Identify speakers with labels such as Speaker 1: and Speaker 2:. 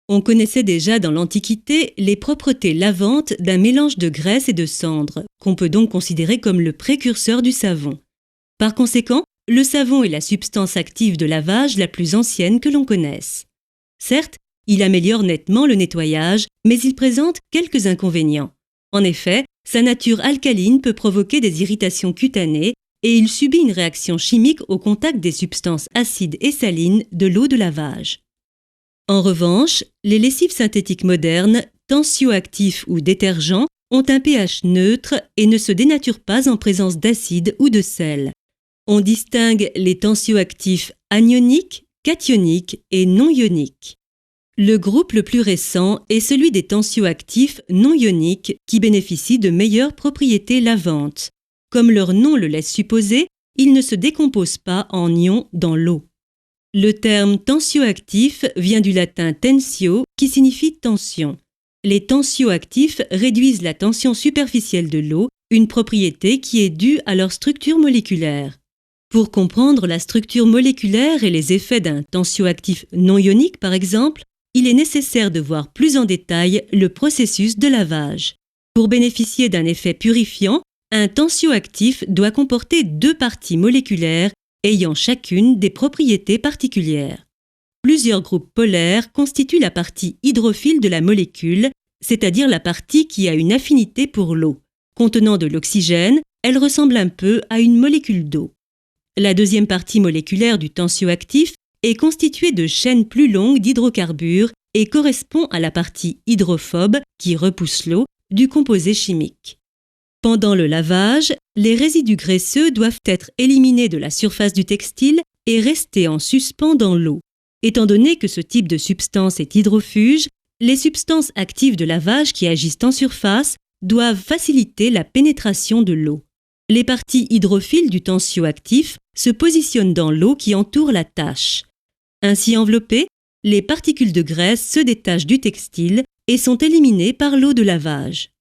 Speaker 1: On connaissait déjà dans l'Antiquité les propriétés lavantes d'un mélange de graisse et de cendre, qu'on peut donc considérer comme le précurseur du savon. Par conséquent, le savon est la substance active de lavage la plus ancienne que l'on connaisse. Certes, il améliore nettement le nettoyage, mais il présente quelques inconvénients. En effet, sa nature alcaline peut provoquer des irritations cutanées et il subit une réaction chimique au contact des substances acides et salines de l'eau de lavage. En revanche, les lessives synthétiques modernes, tensioactifs ou détergents, ont un pH neutre et ne se dénaturent pas en présence d'acide ou de sel. On distingue les tensioactifs anioniques, cationiques et non ioniques. Le groupe le plus récent est celui des tensioactifs non ioniques qui bénéficient de meilleures propriétés lavantes. Comme leur nom le laisse supposer, ils ne se décomposent pas en ions dans l'eau. Le terme tensioactif vient du latin tensio qui signifie tension. Les tensioactifs réduisent la tension superficielle de l'eau, une propriété qui est due à leur structure moléculaire. Pour comprendre la structure moléculaire et les effets d'un tensioactif non ionique par exemple, il est nécessaire de voir plus en détail le processus de lavage. Pour bénéficier d'un effet purifiant, un tensioactif doit comporter deux parties moléculaires ayant chacune des propriétés particulières. Plusieurs groupes polaires constituent la partie hydrophile de la molécule, c'est-à-dire la partie qui a une affinité pour l'eau. Contenant de l'oxygène, elle ressemble un peu à une molécule d'eau. La deuxième partie moléculaire du tensioactif est constituée de chaînes plus longues d'hydrocarbures et correspond à la partie hydrophobe, qui repousse l'eau, du composé chimique. Pendant le lavage, les résidus graisseux doivent être éliminés de la surface du textile et rester en suspens dans l'eau. Étant donné que ce type de substance est hydrofuge, les substances actives de lavage qui agissent en surface doivent faciliter la pénétration de l'eau. Les parties hydrophiles du tensioactif se positionnent dans l'eau qui entoure la tache. Ainsi enveloppées, les particules de graisse se détachent du textile et sont éliminées par l'eau de lavage.